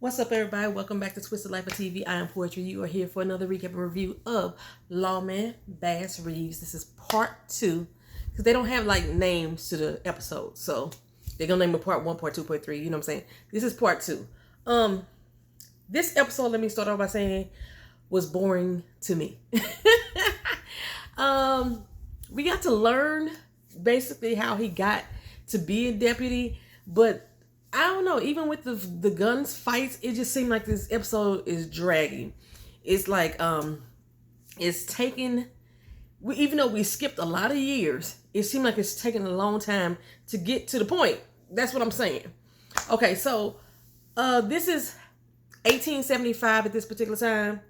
What's up, everybody? Welcome back to Twisted Life of TV. I am Poetry. You are here for another recap and review of Lawmen, Bass, Reeves. This is part 2 because they don't have like names to the episode, so they're gonna name it part 1, part 2, part 3. You know what I'm saying? This is part 2. This episode, let me start off by saying, was boring to me. We got to learn basically how he got to be a deputy, but I don't know, even with the guns fights, it just seemed like this episode is dragging. It's like it's taking, even though we skipped a lot of years, it seemed like it's taking a long time to get to the point. That's what I'm saying. Okay, so this is 1875 at this particular time.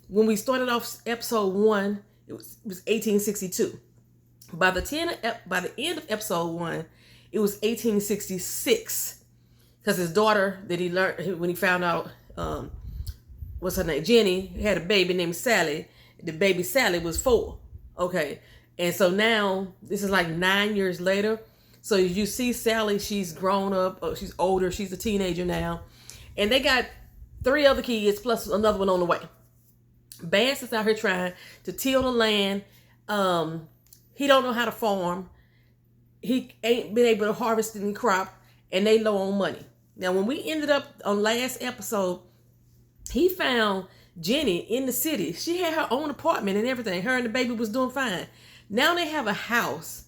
When we started off episode 1, it was 1862. By the end of episode 1, it was 1866, because his daughter that he learned when he found out, what's her name, Jenny, had a baby named Sally. The baby Sally was 4. Okay, and so now this is like 9 years later. So you see Sally, she's grown up, she's older, she's a teenager now, and they got 3 other kids plus another one on the way. Bass is out here trying to till the land. He don't know how to farm. He ain't been able to harvest any crop, and they low on money. Now, when we ended up on last episode, he found Jenny in the city. She had her own apartment and everything. Her and the baby was doing fine. Now they have a house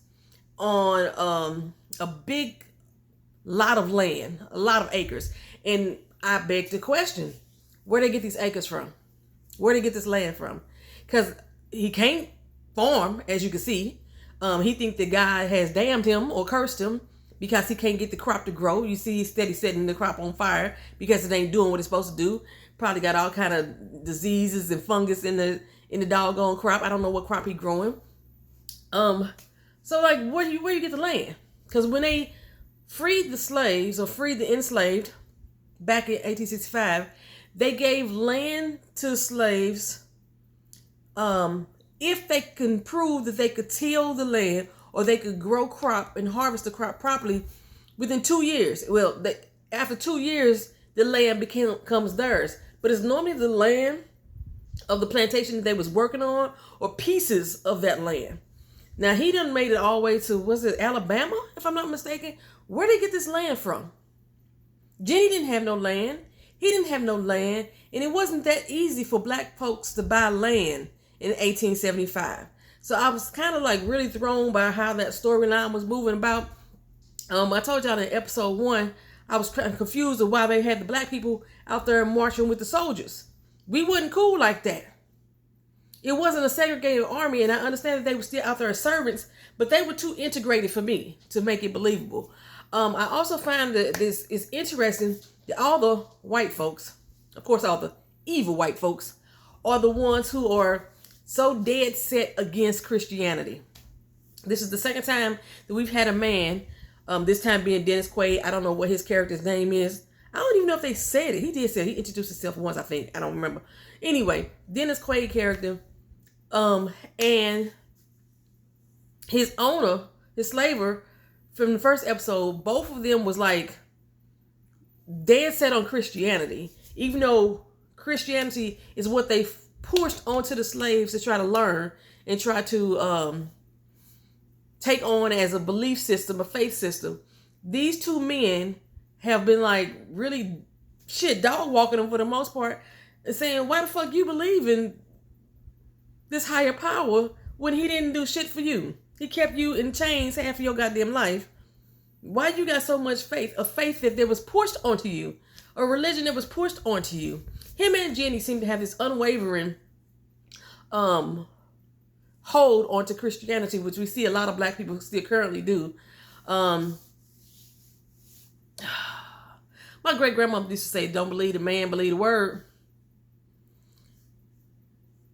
on a big lot of land, a lot of acres. And I beg the question, where they get these acres from? Where they get this land from? Because he can't farm, as you can see. He think the guy has damned him or cursed him because he can't get the crop to grow. You see, he's steady setting the crop on fire because it ain't doing what it's supposed to do. Probably got all kind of diseases and fungus in the doggone crop. I don't know what crop he growing. So like, where you get the land? Because when they freed the slaves or freed the enslaved back in 1865, they gave land to slaves. If they can prove that they could till the land or they could grow crop and harvest the crop properly within 2 years. Well, after 2 years, the land becomes theirs. But it's normally the land of the plantation that they was working on or pieces of that land. Now, he done made it all the way to, was it Alabama, if I'm not mistaken? Where did they get this land from? Jenny didn't have no land. He didn't have no land. And it wasn't that easy for black folks to buy land in 1875. So I was kind of like really thrown by how that storyline was moving about. I told y'all in episode 1, I was kind of confused of why they had the black people out there marching with the soldiers. We wasn't cool like that. It wasn't a segregated army, and I understand that they were still out there as servants, but they were too integrated for me to make it believable. I also find that this is interesting that all the white folks, of course all the evil white folks, are the ones who are so dead set against Christianity. This is the second time that we've had a man, this time being Dennis Quaid. I don't know what his character's name is. I don't even know if they said it. He did say it. He introduced himself once, I think. I don't remember. Anyway, Dennis Quaid character, and his owner, his slaver, from the first episode, both of them was like dead set on Christianity, even though Christianity is what they pushed onto the slaves to try to learn and try to take on as a belief system, a faith system. These two men have been like really dog walking them for the most part and saying, why the fuck you believe in this higher power when he didn't do shit for you? He kept you in chains half of your goddamn life. Why you got so much faith? A faith that was pushed onto you, a religion that was pushed onto you. Him and Jenny seem to have this unwavering hold onto Christianity, which we see a lot of black people still currently do. My great grandmother used to say, don't believe the man, believe the word.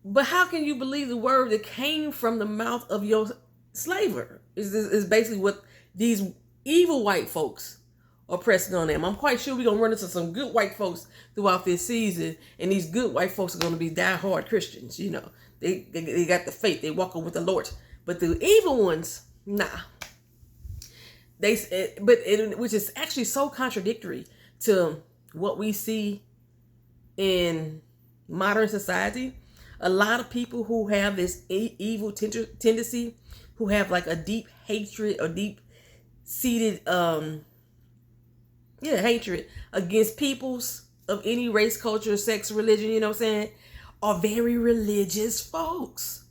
But how can you believe the word that came from the mouth of your slaver? Is basically what these evil white folks are pressing on them. I'm quite sure we're going to run into some good white folks throughout this season, and these good white folks are going to be diehard Christians. You know, they got the faith. They walking with the Lord. But the evil ones, nah. which is actually so contradictory to what we see in modern society. A lot of people who have this evil tendency, who have like a deep hatred or deep seated hatred against peoples of any race, culture, sex, religion, you know what I'm saying, are very religious folks.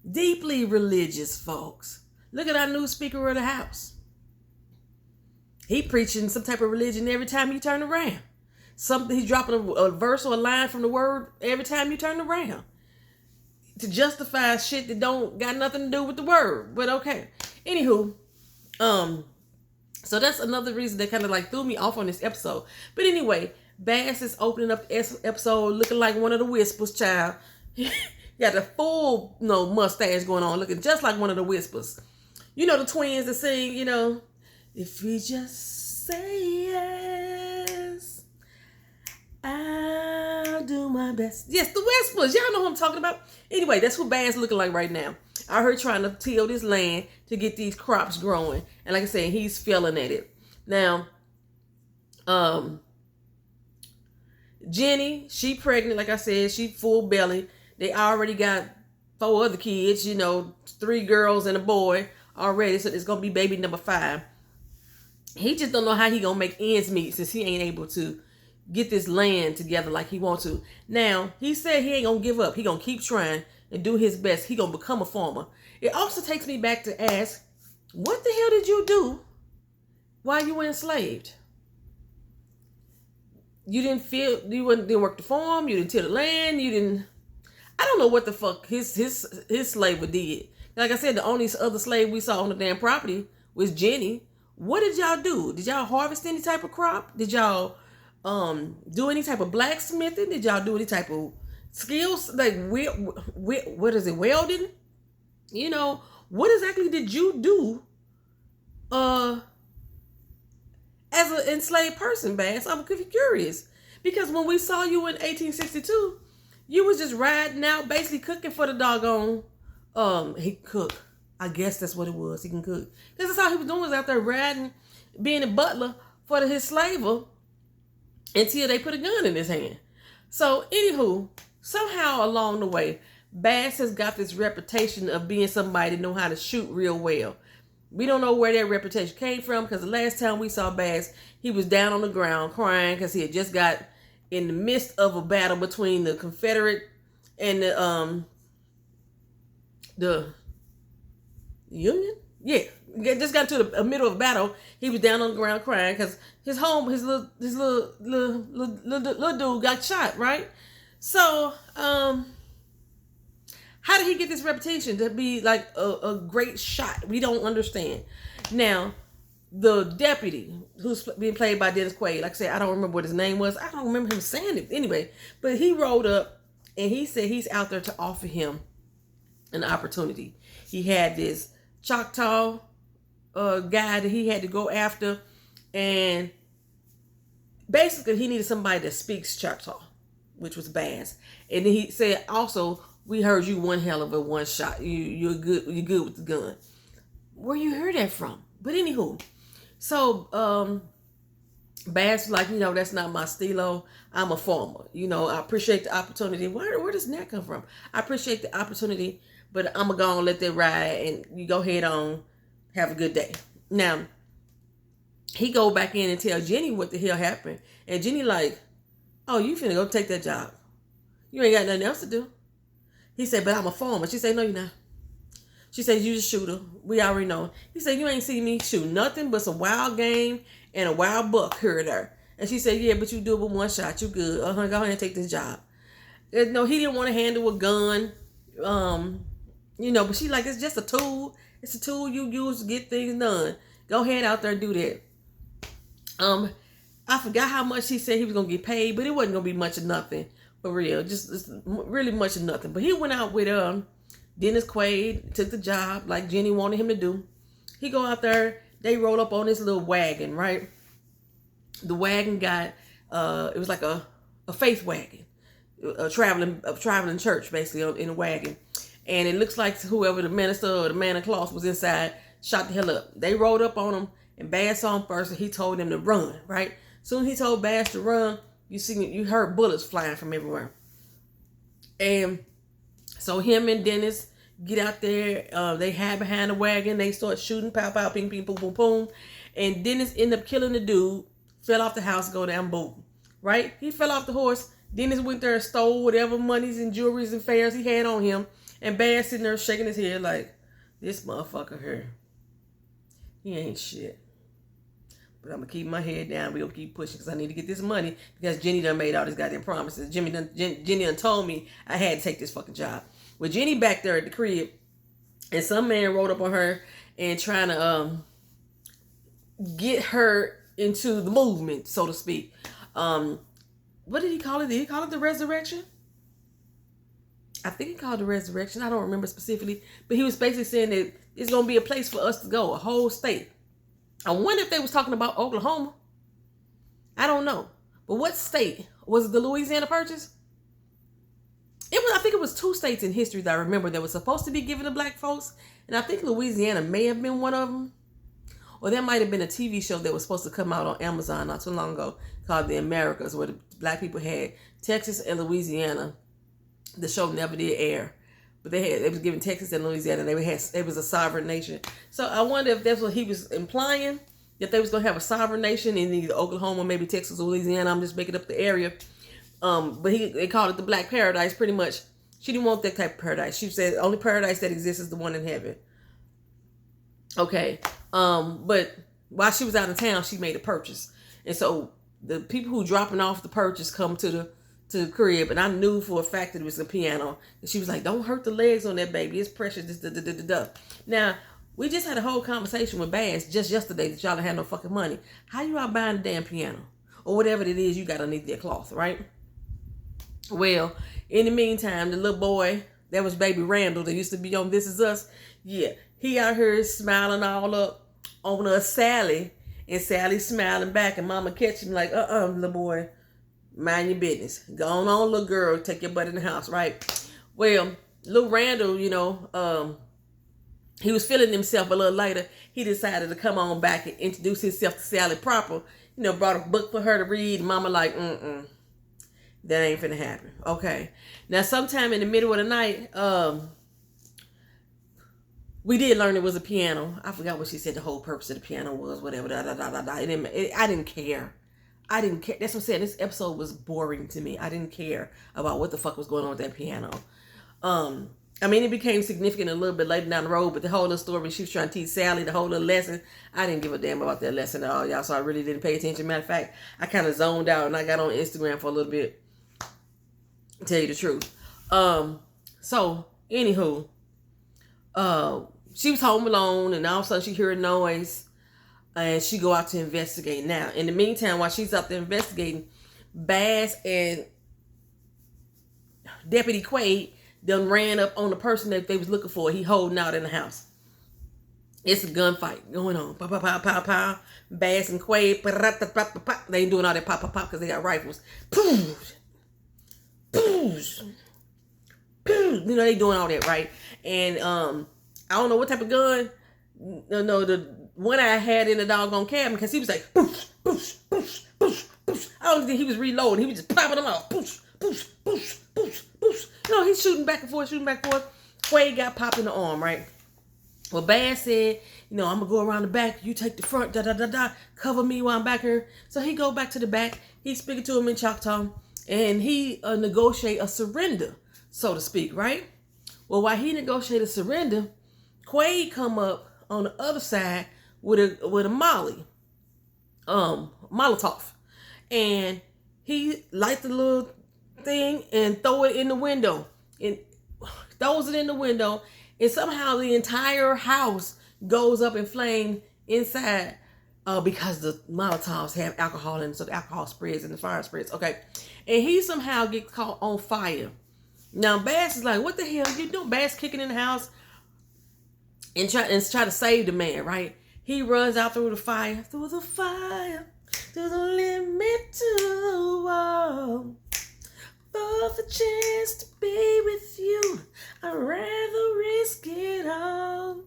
Deeply religious folks. Look at our new Speaker of the House. He preaching some type of religion every time you turn around. Something, he's dropping a verse or a line from the word every time you turn around to justify shit that don't got nothing to do with the word. But okay. Anywho, so that's another reason that kind of like threw me off on this episode. But anyway, Bass is opening up the episode looking like one of the Whispers, child. Got the full mustache going on, looking just like one of the Whispers. You know the twins that sing, if we just say yes, I'll do my best. Yes, the Whispers. Y'all know who I'm talking about. Anyway, that's who Bass looking like right now. I heard trying to till this land to get these crops growing. And like I said, he's failing at it. Now, Jenny, she pregnant. Like I said, she full belly. They already got 4 other kids, 3 girls and a boy already. So it's going to be baby number 5. He just don't know how he going to make ends meet since he ain't able to get this land together like he wants to. Now, he said he ain't going to give up. He going to keep trying and do his best. He going to become a farmer. It also takes me back to ask, what the hell did you do while you were enslaved? You didn't work the farm, you didn't till the land, I don't know what the fuck his slave did. Like I said, the only other slave we saw on the damn property was Jenny. What did y'all do? Did y'all harvest any type of crop? Did y'all do any type of blacksmithing? Did y'all do any type of skills? Like, what is it, welding? What exactly did you do as an enslaved person, Bass? I'm curious. Because when we saw you in 1862, you was just riding out, basically cooking for the doggone, he cook. I guess that's what it was. He can cook. Because that's all he was doing, was out there riding, being a butler for his slaver until they put a gun in his hand. So, anywho, somehow along the way, Bass has got this reputation of being somebody that know how to shoot real well. We don't know where that reputation came from, because the last time we saw Bass, he was down on the ground crying because he had just got in the midst of a battle between the Confederate and the Union. Yeah, just got to the middle of a battle. He was down on the ground crying because his little dude got shot. Right. So, how did he get this reputation to be like a great shot? We don't understand. Now, the deputy, who's being played by Dennis Quaid, like I said, I don't remember what his name was. I don't remember him saying it anyway. But he rolled up and he said he's out there to offer him an opportunity. He had this Choctaw guy that he had to go after. And basically he needed somebody that speaks Choctaw, which was Bass. And then he said also, we heard you one hell of a one shot. You're good with the gun. Where you heard that from? But anywho, so Bass was like, that's not my stilo. I'm a farmer. I appreciate the opportunity. Where does that come from? I appreciate the opportunity, but I'm gonna go and let that ride, and you go head on. Have a good day. Now, he go back in and tell Jenny what the hell happened, and Jenny like, oh, you finna go take that job? You ain't got nothing else to do. He said, but I'm a farmer. She said, no, you're not. She said, you just shooter. We already know. He said, you ain't seen me shoot nothing but some wild game and a wild buck here or there. And she said, yeah, but you do it with one shot. You good. Go ahead and take this job. No, he didn't want to handle a gun. But she like, it's just a tool. It's a tool you use to get things done. Go ahead out there and do that. I forgot how much he said he was going to get paid, but it wasn't going to be much of nothing. For real. Just really much of nothing. But he went out with Dennis Quaid, took the job like Jenny wanted him to do. He go out there, they roll up on this little wagon, right? The wagon got, it was like a faith wagon, a traveling church basically in a wagon. And it looks like whoever the minister or the man of cloth was inside shot the hell up. They rolled up on him and Bass saw him first, and he told him to run. Right. Soon he told Bass to run. You heard bullets flying from everywhere, and so him and Dennis get out there. They hide behind the wagon. They start shooting, pow, pow, ping, ping, boom, boom, boom. And Dennis ended up killing the dude. Fell off the house, go down, boom. Right? He fell off the horse. Dennis went there and stole whatever monies and jewelries and fares he had on him. And Bass sitting there shaking his head like, this motherfucker here, he ain't shit. But I'm going to keep my head down. We're going to keep pushing because I need to get this money because Jenny done made all these goddamn promises. Jenny done told me I had to take this fucking job. With Jenny back there at the crib, and some man rode up on her and trying to get her into the movement, so to speak. What did he call it? Did he call it the resurrection? I think he called it the resurrection. I don't remember specifically. But he was basically saying that it's going to be a place for us to go, a whole state. I wonder if they was talking about Oklahoma. I don't know. But what state? Was it the Louisiana Purchase? I think it was 2 states in history that I remember that was supposed to be given to black folks. And I think Louisiana may have been one of them. Or there might have been a TV show that was supposed to come out on Amazon not too long ago called The Americas, where the black people had Texas and Louisiana. The show never did air. But they was giving Texas and Louisiana. It was a sovereign nation. So I wonder if that's what he was implying, that they was going to have a sovereign nation in either Oklahoma, maybe Texas or Louisiana. I'm just making up the area. But they called it the Black Paradise. Pretty much, she didn't want that type of paradise. She said the only paradise that exists is the one in heaven. Okay. But while she was out of town, she made a purchase. And so the people who dropping off the purchase come to the crib, and I knew for a fact that it was a piano. And she was like, don't hurt the legs on that baby. It's precious. Now, we just had a whole conversation with Bass just yesterday that y'all had no fucking money. How you out buying a damn piano? Or whatever it is you got underneath their cloth, right? Well, in the meantime, the little boy, that was baby Randall that used to be on This Is Us. Yeah, he out here smiling all up on us Sally. And Sally smiling back, and mama catch him like, little boy, mind your business. Go on, little girl, take your butt in the house, right? Well, little Randall, he was feeling himself a little later. He decided to come on back and introduce himself to Sally proper. Brought a book for her to read. And mama like, that ain't finna happen. Okay. Now, sometime in the middle of the night, we did learn it was a piano. I forgot what she said the whole purpose of the piano was, whatever. I didn't care. That's what I'm saying. This episode was boring to me. I didn't care about what the fuck was going on with that piano. It became significant a little bit later down the road, but the whole little story, she was trying to teach Sally the whole little lesson. I didn't give a damn about that lesson at all, y'all, so I really didn't pay attention. Matter of fact, I kind of zoned out, and I got on Instagram for a little bit, to tell you the truth. So, anywho, she was home alone, and all of a sudden she heard a noise, and she go out to investigate. Now, in the meantime, while she's out there investigating, Bass and Deputy Quaid done ran up on the person that they was looking for. He holding out in the house. It's a gunfight going on. Pow, pow, pow, pow, pow. Bass and Quaid. They ain't doing all that pop, pop, pop because they got rifles. Poosh. Poosh. Poosh. They doing all that, right? And I don't know what type of gun. No, the one I had in the doggone cabin, because he was like, poosh, poosh, poosh, poosh, poosh. I don't think he was reloading. He was just popping them out. Poosh, poosh, poosh, poosh, poosh. He's shooting back and forth. Quaid got popped in the arm, right? Well, Bass said, I'm going to go around the back. You take the front, cover me while I'm back here. So he go back to the back. He's speaking to him in Choctaw, and he negotiate a surrender, so to speak, right? Well, while he negotiate a surrender, Quaid come up on the other side with a Molly, Molotov, and he light the little thing and throw it in the window, and throws it in the window, and somehow the entire house goes up in flame inside, because the Molotovs have alcohol in it, so the alcohol spreads and the fire spreads. Okay, and he somehow gets caught on fire. Now Bass is like, what the hell you doing? Bass kicking in the house and try to save the man, right? He runs out through the fire, to the limit, to the wall. For the chance to be with you, I'd rather risk it all.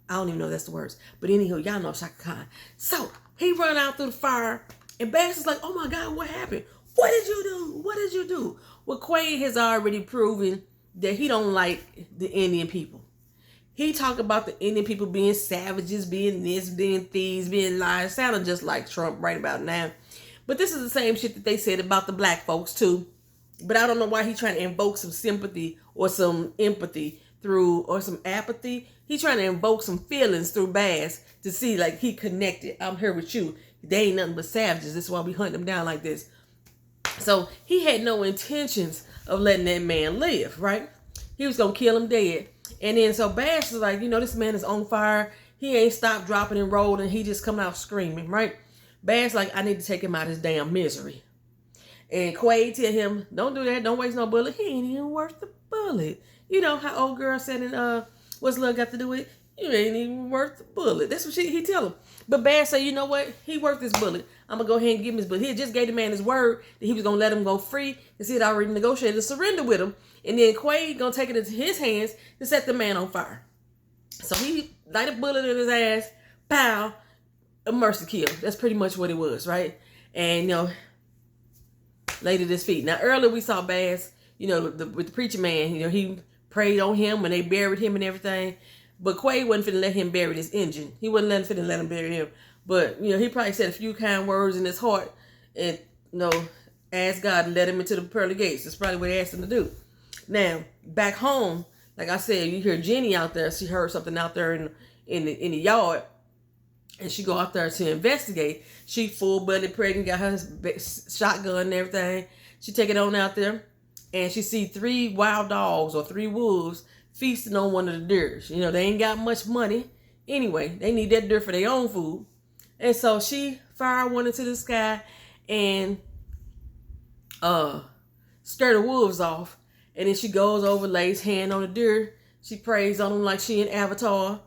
I don't don't even know if that's the words. But anywho, y'all know Shaka Khan. So he run out through the fire, and Bass is like, oh my God, what happened? What did you do? What did you do? Well, Quaid has already proven that he don't like the Indian people. He talk about the Indian people being savages, being this, being thieves, being liars. Sounding just like Trump right about now. But this is the same shit that they said about the black folks too. But I don't know why he's trying to invoke some sympathy or some empathy through, or some apathy. He's trying to invoke some feelings through Bass to see like he connected. I'm here with you. They ain't nothing but savages. This is why we hunt them down like this. So he had no intentions of letting that man live, right? He was going to kill him dead. And then so Bass is like, this man is on fire. He ain't stopped, dropping, and rolling. He just come out screaming, right? Bass like, I need to take him out of his damn misery. And Quaid tell him, don't do that. Don't waste no bullet. He ain't even worth the bullet. You know how old girl said in What's Love Got to Do with it? You ain't even worth the bullet. That's what he tell him. But Bass say, you know what? He worth this bullet. I'm going to go ahead and give him his bullet. He just gave the man his word that he was going to let him go free, because he had already negotiated a surrender with him. And then Quaid going to take it into his hands to set the man on fire. So he light a bullet in his ass. Pow. A mercy kill. That's pretty much what it was, right? And, laid at his feet. Now, earlier we saw Bass, with the preacher man, he prayed on him when they buried him and everything. But Quaid wasn't finna let him bury this engine. He wasn't finna let him bury him. But, he probably said a few kind words in his heart and, asked God to let him into the pearly gates. That's probably what he asked him to do. Now, back home, like I said, you hear Jenny out there. She heard something out there in the yard. And she go out there to investigate. She full-blooded pregnant, got her shotgun and everything. She take it on out there. And she see 3 wild dogs or 3 wolves feasting on one of the deers. They ain't got much money. Anyway, they need that deer for their own food. And so she fired one into the sky and scared the wolves off. And then she goes over, lays hand on the deer. She prays on them like she in Avatar.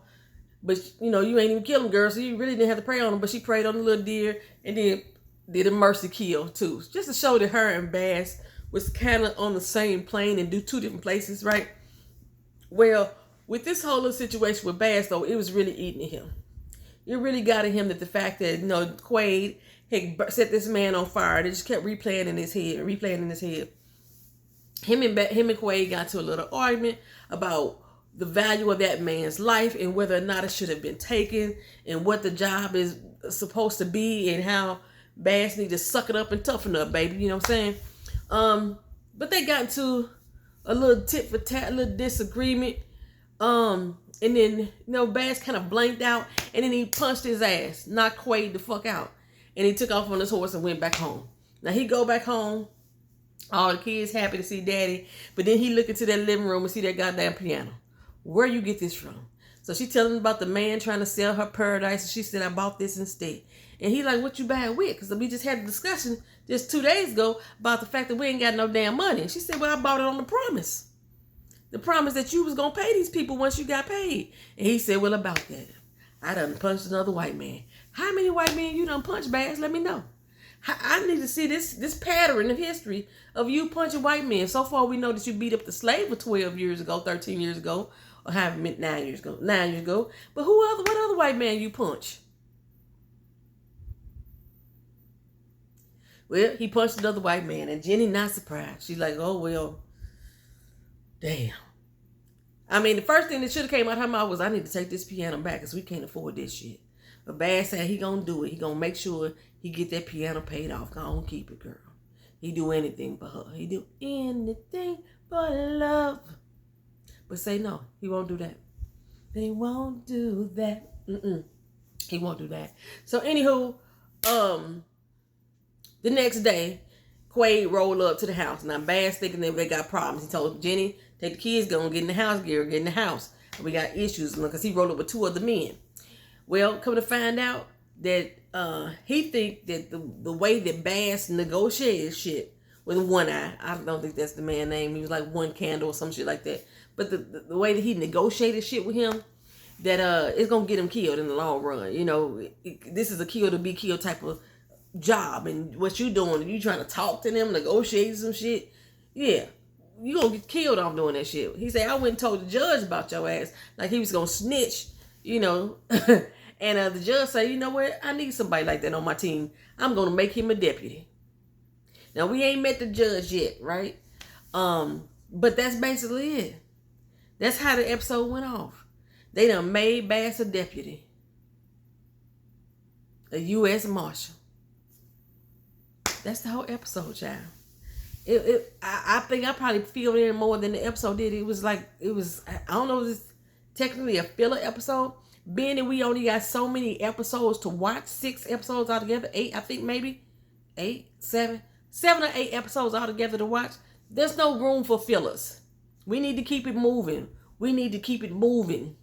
But, you ain't even kill them, girl, so you really didn't have to pray on them. But she prayed on the little deer and then did a mercy kill, too. Just to show that her and Bass was kind of on the same plane and do 2 different places, right? Well, with this whole little situation with Bass, though, it was really eating at him. It really got at him that the fact that, Quaid had set this man on fire. They just kept replaying in his head. Him and Quaid got to a little argument about the value of that man's life and whether or not it should have been taken and what the job is supposed to be and how Bass need to suck it up and toughen up, baby. You know what I'm saying? But they got into a little tit for tat, a little disagreement. And then, Bass kind of blanked out and then he punched his ass, knocked Quaid the fuck out. And he took off on his horse and went back home. Now he go back home. All the kids happy to see daddy. But then he look into that living room and see that goddamn piano. Where you get this from? So she telling him about the man trying to sell her paradise. And she said, I bought this instead. And he like, what you buying with? Because we just had a discussion just 2 days ago about the fact that we ain't got no damn money. And she said, well, I bought it on the promise. The promise that you was going to pay these people once you got paid. And he said, well, about that, I done punched another white man. How many white men you done punched, Bass? Let me know. I need to see this pattern of history of you punching white men. So far, we know that you beat up the slave for 12 years ago, 13 years ago, or however many, 9 years ago. But what other white man you punch? Well, he punched another white man, and Jenny not surprised. She's like, oh, well, damn. I mean, the first thing that should have came out of her mouth was, I need to take this piano back because we can't afford this shit. But Bass said he gonna do it. He gonna make sure he get that piano paid off. Go on, keep it, girl. He do anything for her. He do anything for love. But say no, he won't do that. He won't do that. He won't do that. So anywho, the next day, Quaid rolled up to the house. Now Bass thinking that they got problems. He told Jenny, take the kids, go and get in the house, get in the house. We got issues because he rolled up with 2 other men. Well, come to find out that he think that the way that Bass negotiated shit with one eye, I don't think that's the man's name. He was like One Candle or some shit like that. But the way that he negotiated shit with him, that it's gonna get him killed in the long run. This is a kill to be killed type of job, and what you doing? You trying to talk to them, negotiate some shit? Yeah, you gonna get killed off doing that shit. He said, I went and told the judge about your ass, like he was gonna snitch you know. And the judge said, you know what? I need somebody like that on my team. I'm going to make him a deputy. Now, we ain't met the judge yet, right? But that's basically it. That's how the episode went off. They done made Bass a deputy. A U.S. Marshal. That's the whole episode, child. I think I probably feel in more than the episode did. It was, I don't know if it's technically a filler episode. Being that we only got so many episodes to watch, 6 episodes altogether, 8, I think maybe, 7 or 8 episodes altogether to watch. There's no room for fillers. We need to keep it moving. We need to keep it moving.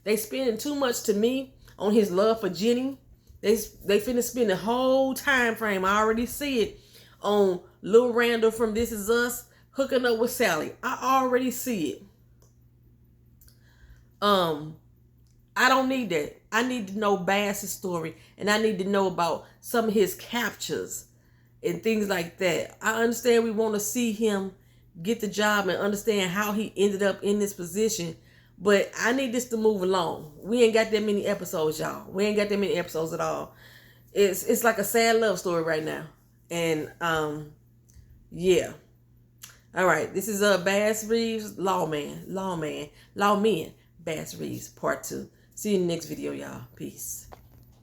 They spending too much to me on his love for Jenny. They finna spend the whole time frame. I already see it on Lil Randall from This Is Us hooking up with Sally. I already see it. I don't need that. I need to know Bass's story, and I need to know about some of his captures and things like that. I understand we want to see him get the job and understand how he ended up in this position, but I need this to move along. We ain't got that many episodes, y'all. We ain't got that many episodes at all. It's like a sad love story right now. And yeah. All right, this is Bass Reeves, Lawmen, Bass Reeves, part 2. See you in the next video, y'all. Peace.